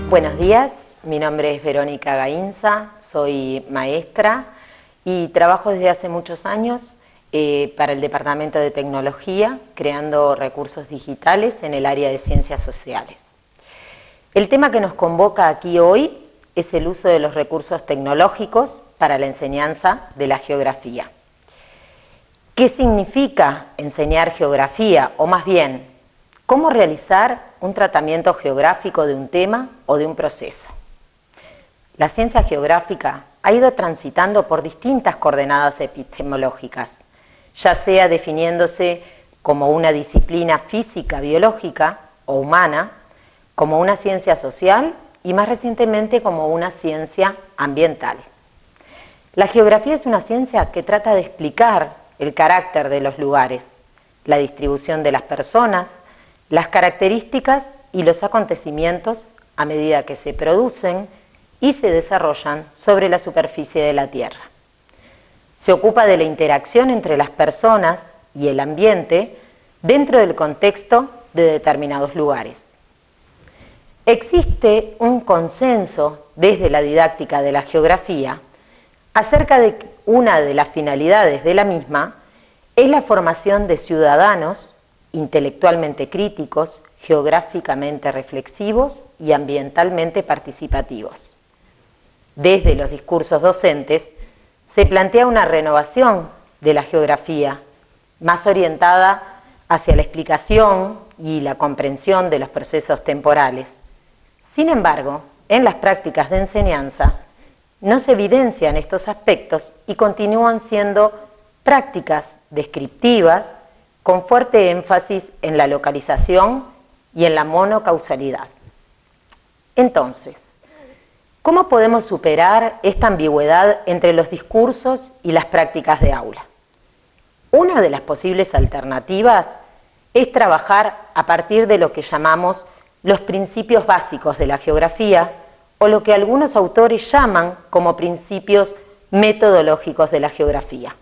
Buenos días, mi nombre es Verónica Gainza, soy maestra y trabajo desde hace muchos años para el Departamento de Tecnología, creando recursos digitales en el área de ciencias sociales. El tema que nos convoca aquí hoy es el uso de los recursos tecnológicos para la enseñanza de la geografía. ¿Qué significa enseñar geografía? O más bien, ¿cómo realizar un tratamiento geográfico de un tema o de un proceso? La ciencia geográfica ha ido transitando por distintas coordenadas epistemológicas, ya sea definiéndose como una disciplina física, biológica o humana, como una ciencia social y más recientemente como una ciencia ambiental. La geografía es una ciencia que trata de explicar el carácter de los lugares, la distribución de las personas, las características y los acontecimientos a medida que se producen y se desarrollan sobre la superficie de la Tierra. Se ocupa de la interacción entre las personas y el ambiente dentro del contexto de determinados lugares. Existe un consenso desde la didáctica de la geografía acerca de que una de las finalidades de la misma es la formación de ciudadanos intelectualmente críticos, geográficamente reflexivos y ambientalmente participativos. Desde los discursos docentes se plantea una renovación de la geografía, más orientada hacia la explicación y la comprensión de los procesos temporales. Sin embargo, en las prácticas de enseñanza no se evidencian estos aspectos y continúan siendo prácticas descriptivas con fuerte énfasis en la localización y en la monocausalidad. Entonces, ¿cómo podemos superar esta ambigüedad entre los discursos y las prácticas de aula? Una de las posibles alternativas es trabajar a partir de lo que llamamos los principios básicos de la geografía, o lo que algunos autores llaman como principios metodológicos de la geografía.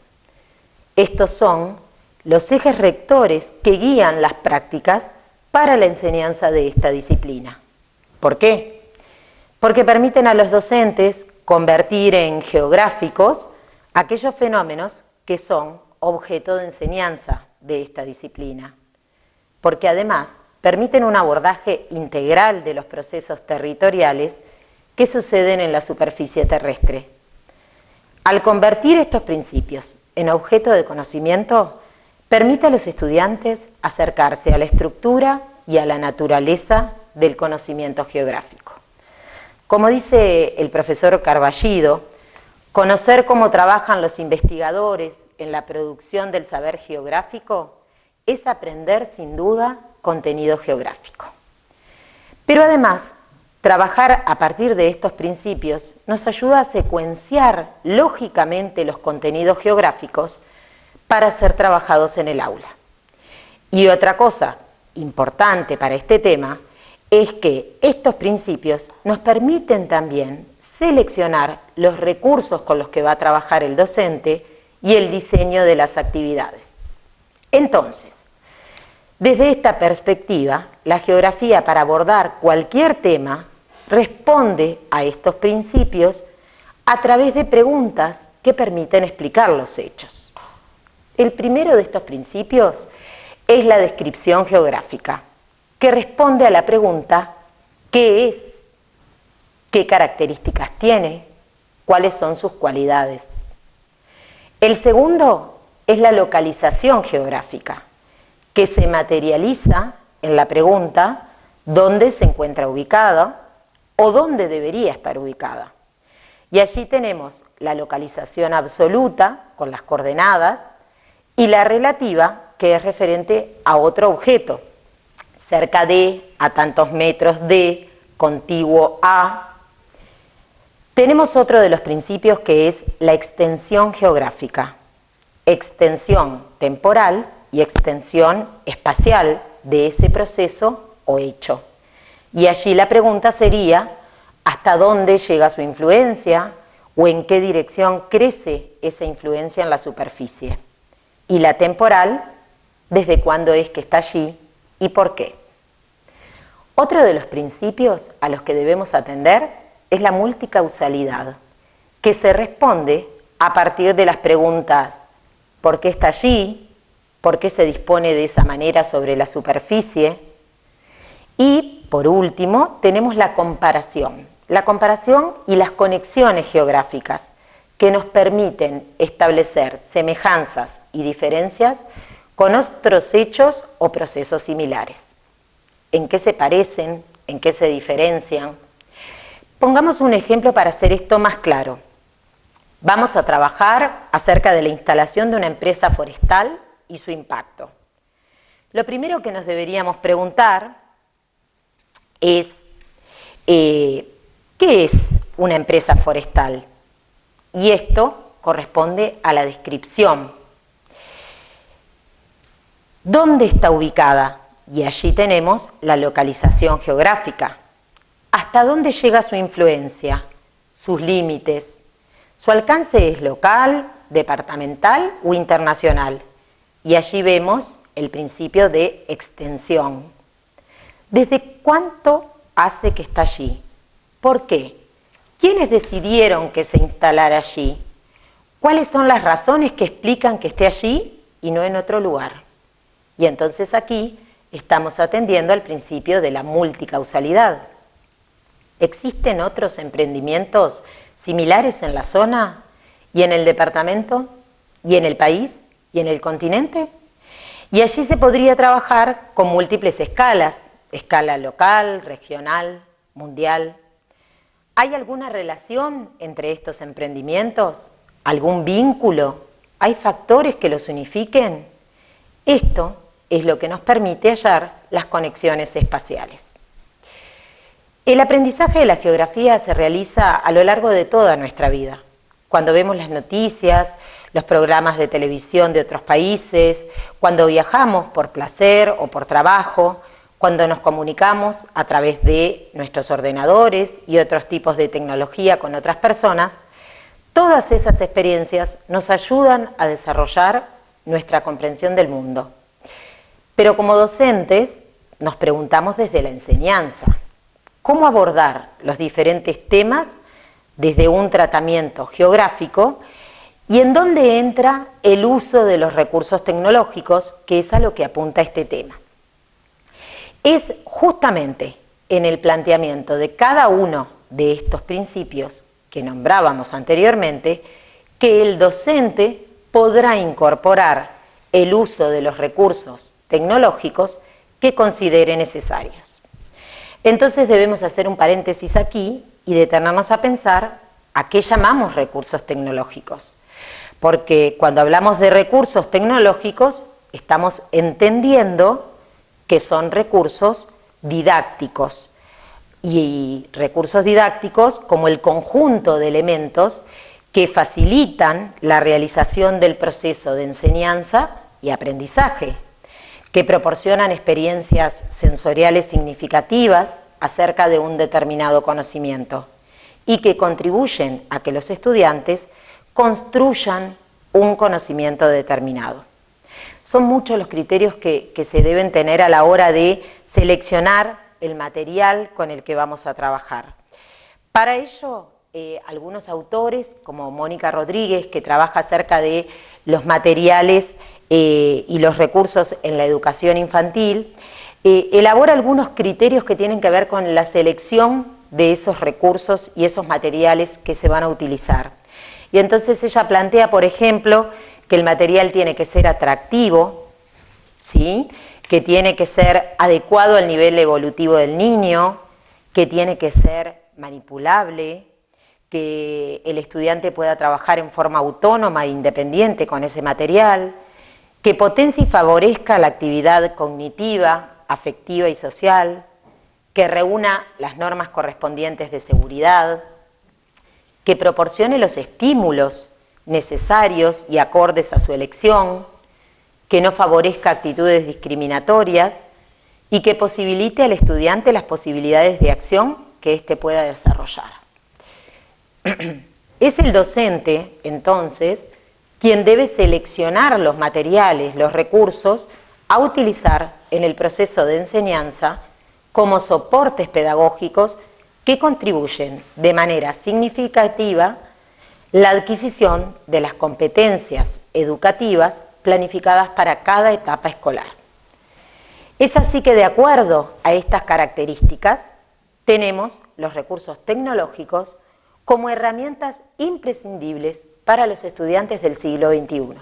Estos son los ejes rectores que guían las prácticas para la enseñanza de esta disciplina. ¿Por qué? Porque permiten a los docentes convertir en geográficos aquellos fenómenos que son objeto de enseñanza de esta disciplina. Porque además permiten un abordaje integral de los procesos territoriales que suceden en la superficie terrestre. Al convertir estos principios en objeto de conocimiento, permite a los estudiantes acercarse a la estructura y a la naturaleza del conocimiento geográfico. Como dice el profesor Carballido, conocer cómo trabajan los investigadores en la producción del saber geográfico es aprender sin duda contenido geográfico. Pero además, trabajar a partir de estos principios nos ayuda a secuenciar lógicamente los contenidos geográficos para ser trabajados en el aula. Y otra cosa importante para este tema es que estos principios nos permiten también seleccionar los recursos con los que va a trabajar el docente y el diseño de las actividades. Entonces, desde esta perspectiva, la geografía para abordar cualquier tema responde a estos principios a través de preguntas que permiten explicar los hechos. El primero de estos principios es la descripción geográfica, que responde a la pregunta ¿qué es? ¿Qué características tiene? ¿Cuáles son sus cualidades? El segundo es la localización geográfica, que se materializa en la pregunta ¿dónde se encuentra ubicada? O dónde debería estar ubicada. Y allí tenemos la localización absoluta, con las coordenadas, y la relativa, que es referente a otro objeto, cerca de, a tantos metros de, contiguo a. Tenemos otro de los principios que es la extensión geográfica, extensión temporal y extensión espacial de ese proceso o hecho. Y allí la pregunta sería, ¿hasta dónde llega su influencia o en qué dirección crece esa influencia en la superficie? Y la temporal, ¿desde cuándo es que está allí y por qué? Otro de los principios a los que debemos atender es la multicausalidad, que se responde a partir de las preguntas ¿por qué está allí? ¿Por qué se dispone de esa manera sobre la superficie? Y, por último, tenemos la comparación y las conexiones geográficas que nos permiten establecer semejanzas y diferencias con otros hechos o procesos similares. ¿En qué se parecen? ¿En qué se diferencian? Pongamos un ejemplo para hacer esto más claro. Vamos a trabajar acerca de la instalación de una empresa forestal y su impacto. Lo primero que nos deberíamos preguntar es, ¿qué es una empresa forestal? Y esto corresponde a la descripción. ¿Dónde está ubicada? Y allí tenemos la localización geográfica. ¿Hasta dónde llega su influencia? Sus límites. Su alcance es local, departamental o internacional. Y allí vemos el principio de extensión. ¿Desde cuánto hace que está allí? ¿Por qué? ¿Quiénes decidieron que se instalara allí? ¿Cuáles son las razones que explican que esté allí y no en otro lugar? Y entonces aquí estamos atendiendo al principio de la multicausalidad. ¿Existen otros emprendimientos similares en la zona y en el departamento y en el país y en el continente? Y allí se podría trabajar con múltiples escalas, escala local, regional, mundial. ¿Hay alguna relación entre estos emprendimientos? ¿Algún vínculo? ¿Hay factores que los unifiquen? Esto es lo que nos permite hallar las conexiones espaciales. El aprendizaje de la geografía se realiza a lo largo de toda nuestra vida. Cuando vemos las noticias, los programas de televisión de otros países, cuando viajamos por placer o por trabajo, cuando nos comunicamos a través de nuestros ordenadores y otros tipos de tecnología con otras personas, todas esas experiencias nos ayudan a desarrollar nuestra comprensión del mundo. Pero como docentes nos preguntamos desde la enseñanza, ¿cómo abordar los diferentes temas desde un tratamiento geográfico y en dónde entra el uso de los recursos tecnológicos, que es a lo que apunta este tema? Es justamente en el planteamiento de cada uno de estos principios que nombrábamos anteriormente que el docente podrá incorporar el uso de los recursos tecnológicos que considere necesarios. Entonces debemos hacer un paréntesis aquí y detenernos a pensar a qué llamamos recursos tecnológicos. Porque cuando hablamos de recursos tecnológicos estamos entendiendo que son recursos didácticos, y recursos didácticos como el conjunto de elementos que facilitan la realización del proceso de enseñanza y aprendizaje, que proporcionan experiencias sensoriales significativas acerca de un determinado conocimiento y que contribuyen a que los estudiantes construyan un conocimiento determinado. Son muchos los criterios que se deben tener a la hora de seleccionar el material con el que vamos a trabajar. Para ello, algunos autores, como Mónica Rodríguez, que trabaja acerca de los materiales y los recursos en la educación infantil, elabora algunos criterios que tienen que ver con la selección de esos recursos y esos materiales que se van a utilizar. Y entonces ella plantea, por ejemplo, que el material tiene que ser atractivo, ¿sí?, que tiene que ser adecuado al nivel evolutivo del niño, que tiene que ser manipulable, que el estudiante pueda trabajar en forma autónoma e independiente con ese material, que potencie y favorezca la actividad cognitiva, afectiva y social, que reúna las normas correspondientes de seguridad, que proporcione los estímulos necesarios y acordes a su elección, que no favorezca actitudes discriminatorias y que posibilite al estudiante las posibilidades de acción que éste pueda desarrollar. Es el docente, entonces, quien debe seleccionar los materiales, los recursos a utilizar en el proceso de enseñanza como soportes pedagógicos que contribuyen de manera significativa la adquisición de las competencias educativas planificadas para cada etapa escolar. Es así que, de acuerdo a estas características, tenemos los recursos tecnológicos como herramientas imprescindibles para los estudiantes del siglo XXI.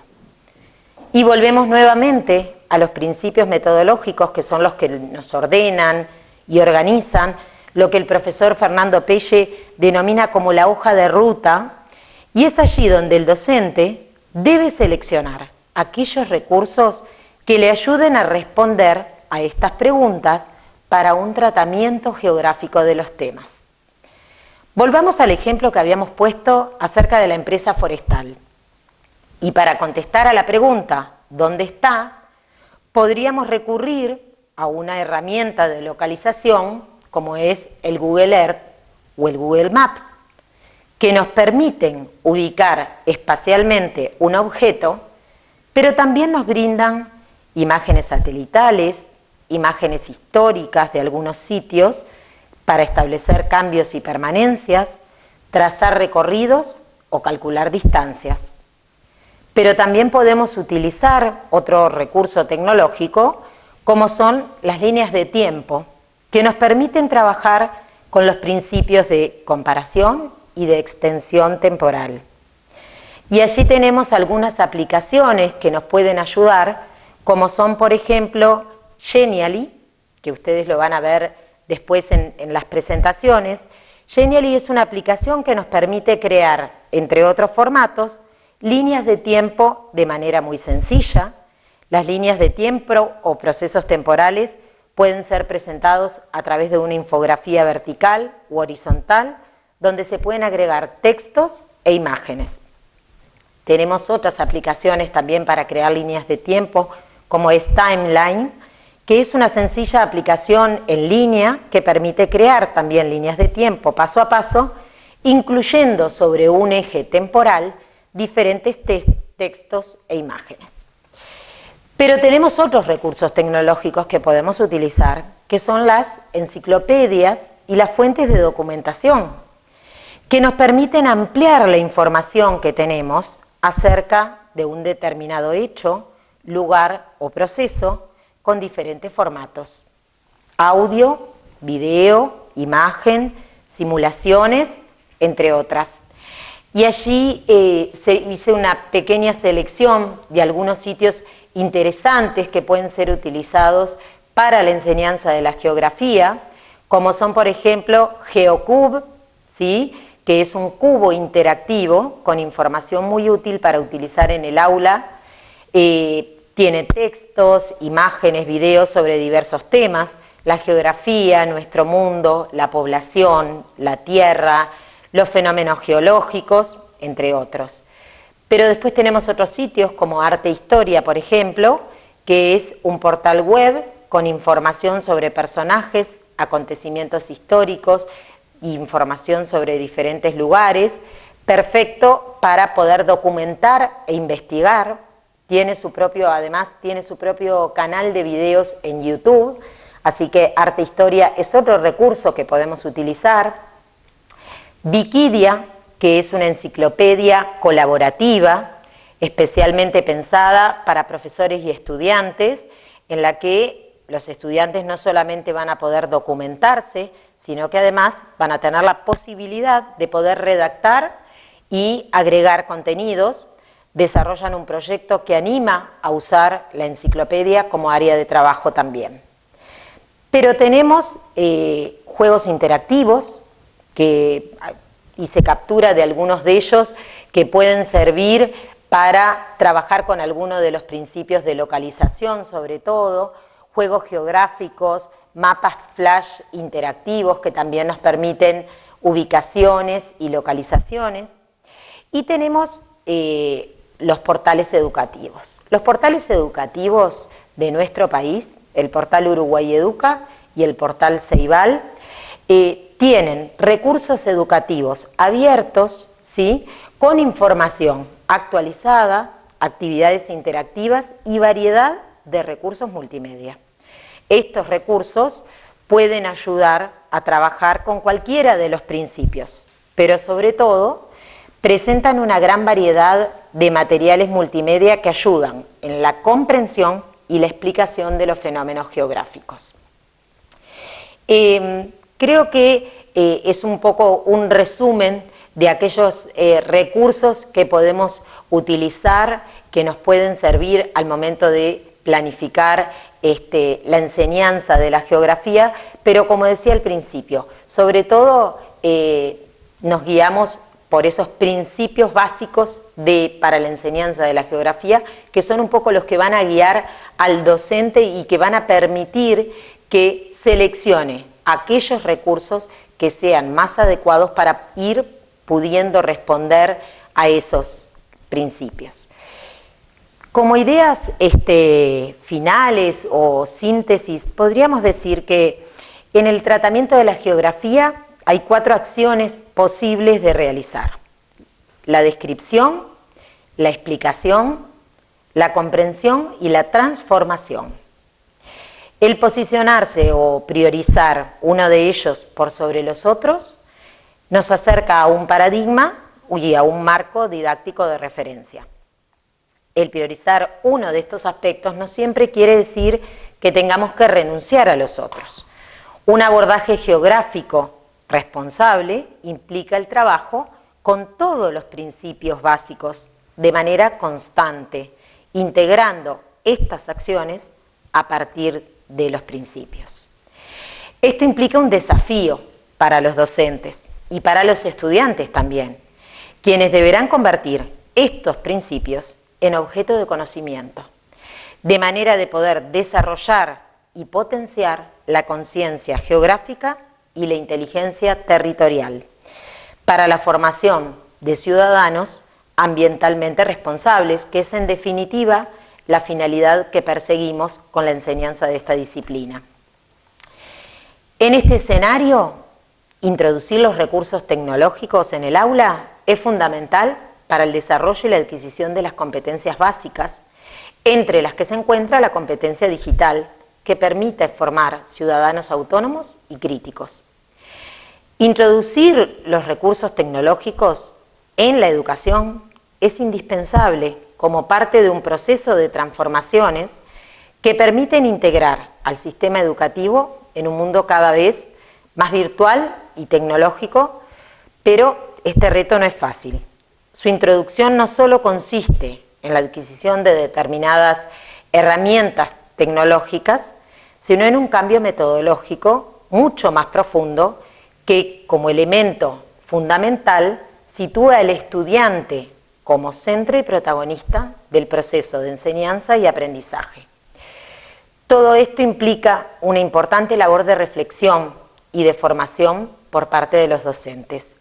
Y volvemos nuevamente a los principios metodológicos, que son los que nos ordenan y organizan lo que el profesor Fernando Pelle denomina como la hoja de ruta, y es allí donde el docente debe seleccionar aquellos recursos que le ayuden a responder a estas preguntas para un tratamiento geográfico de los temas. Volvamos al ejemplo que habíamos puesto acerca de la empresa forestal. Y para contestar a la pregunta ¿dónde está?, podríamos recurrir a una herramienta de localización como es el Google Earth o el Google Maps, que nos permiten ubicar espacialmente un objeto, pero también nos brindan imágenes satelitales, imágenes históricas de algunos sitios para establecer cambios y permanencias, trazar recorridos o calcular distancias. Pero también podemos utilizar otro recurso tecnológico, como son las líneas de tiempo, que nos permiten trabajar con los principios de comparación y de extensión temporal. Y allí tenemos algunas aplicaciones que nos pueden ayudar, como son, por ejemplo, Genially, que ustedes lo van a ver después en las presentaciones. Genially es una aplicación que nos permite crear, entre otros formatos, líneas de tiempo de manera muy sencilla. Las líneas de tiempo o procesos temporales pueden ser presentados a través de una infografía vertical u horizontal, donde se pueden agregar textos e imágenes. Tenemos otras aplicaciones también para crear líneas de tiempo, como es Timeline, que es una sencilla aplicación en línea que permite crear también líneas de tiempo paso a paso, incluyendo sobre un eje temporal diferentes textos e imágenes. Pero tenemos otros recursos tecnológicos que podemos utilizar, que son las enciclopedias y las fuentes de documentación, que nos permiten ampliar la información que tenemos acerca de un determinado hecho, lugar o proceso con diferentes formatos: audio, video, imagen, simulaciones, entre otras. Y allí hice una pequeña selección de algunos sitios interesantes que pueden ser utilizados para la enseñanza de la geografía, como son, por ejemplo, GeoCube, ¿sí?, que es un cubo interactivo con información muy útil para utilizar en el aula. Tiene textos, imágenes, videos sobre diversos temas: la geografía, nuestro mundo, la población, la tierra, los fenómenos geológicos, entre otros. Pero después tenemos otros sitios como Arte e Historia, por ejemplo, que es un portal web con información sobre personajes, acontecimientos históricos, información sobre diferentes lugares, perfecto para poder documentar e investigar. Además tiene su propio canal de videos en YouTube, así que Arte e Historia es otro recurso que podemos utilizar. Wikidia, que es una enciclopedia colaborativa, especialmente pensada para profesores y estudiantes, en la que los estudiantes no solamente van a poder documentarse, sino que además van a tener la posibilidad de poder redactar y agregar contenidos. Desarrollan un proyecto que anima a usar la enciclopedia como área de trabajo también. Pero tenemos juegos interactivos, que hice captura de algunos de ellos, que pueden servir para trabajar con algunos de los principios de localización, sobre todo, juegos geográficos, mapas flash interactivos que también nos permiten ubicaciones y localizaciones. Y tenemos los portales educativos. Los portales educativos de nuestro país, el portal Uruguay Educa y el portal Ceibal, tienen recursos educativos abiertos, ¿sí?, con información actualizada, actividades interactivas y variedad de recursos multimedia. Estos recursos pueden ayudar a trabajar con cualquiera de los principios, pero sobre todo presentan una gran variedad de materiales multimedia que ayudan en la comprensión y la explicación de los fenómenos geográficos. Creo que es un poco un resumen de aquellos recursos que podemos utilizar, que nos pueden servir al momento de planificar la enseñanza de la geografía, pero como decía al principio, sobre todo nos guiamos por esos principios básicos para la enseñanza de la geografía, que son un poco los que van a guiar al docente y que van a permitir que seleccione aquellos recursos que sean más adecuados para ir pudiendo responder a esos principios. Como ideas finales o síntesis, podríamos decir que en el tratamiento de la geografía hay 4 acciones posibles de realizar: la descripción, la explicación, la comprensión y la transformación. El posicionarse o priorizar uno de ellos por sobre los otros nos acerca a un paradigma y a un marco didáctico de referencia. El priorizar uno de estos aspectos no siempre quiere decir que tengamos que renunciar a los otros. Un abordaje geográfico responsable implica el trabajo con todos los principios básicos de manera constante, integrando estas acciones a partir de los principios. Esto implica un desafío para los docentes y para los estudiantes también, quienes deberán convertir estos principios en objeto de conocimiento, de manera de poder desarrollar y potenciar la conciencia geográfica y la inteligencia territorial para la formación de ciudadanos ambientalmente responsables, que es en definitiva la finalidad que perseguimos con la enseñanza de esta disciplina. En este escenario, introducir los recursos tecnológicos en el aula es fundamental para el desarrollo y la adquisición de las competencias básicas, entre las que se encuentra la competencia digital, que permite formar ciudadanos autónomos y críticos. Introducir los recursos tecnológicos en la educación es indispensable como parte de un proceso de transformaciones que permiten integrar al sistema educativo en un mundo cada vez más virtual y tecnológico, pero este reto no es fácil. Su introducción no solo consiste en la adquisición de determinadas herramientas tecnológicas, sino en un cambio metodológico mucho más profundo que, como elemento fundamental, sitúa al estudiante como centro y protagonista del proceso de enseñanza y aprendizaje. Todo esto implica una importante labor de reflexión y de formación por parte de los docentes,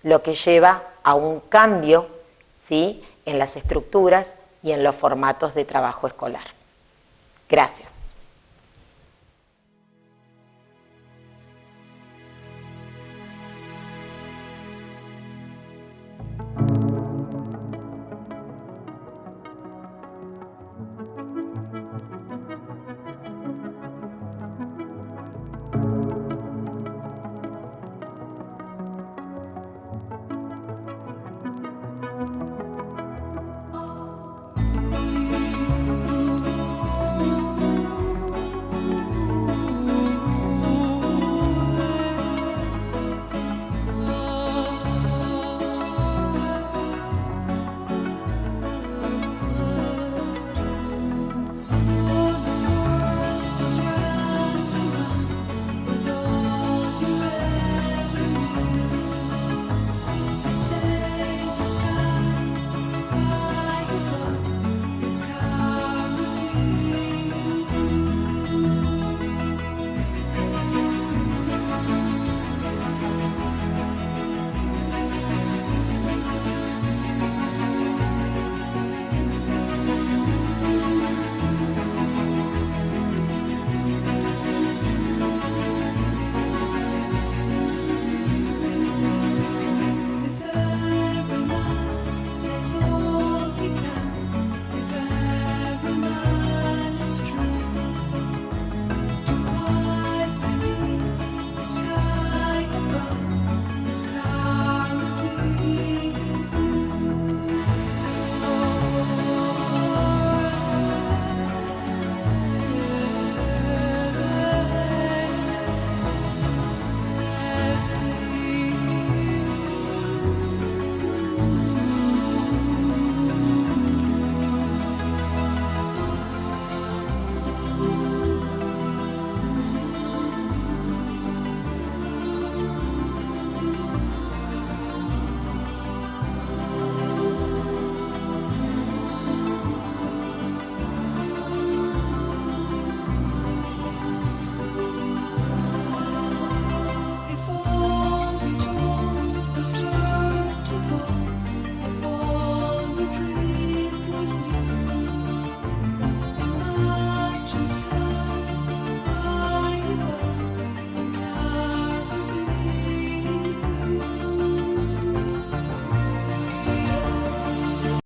lo que lleva a un cambio, ¿sí?, en las estructuras y en los formatos de trabajo escolar. Gracias.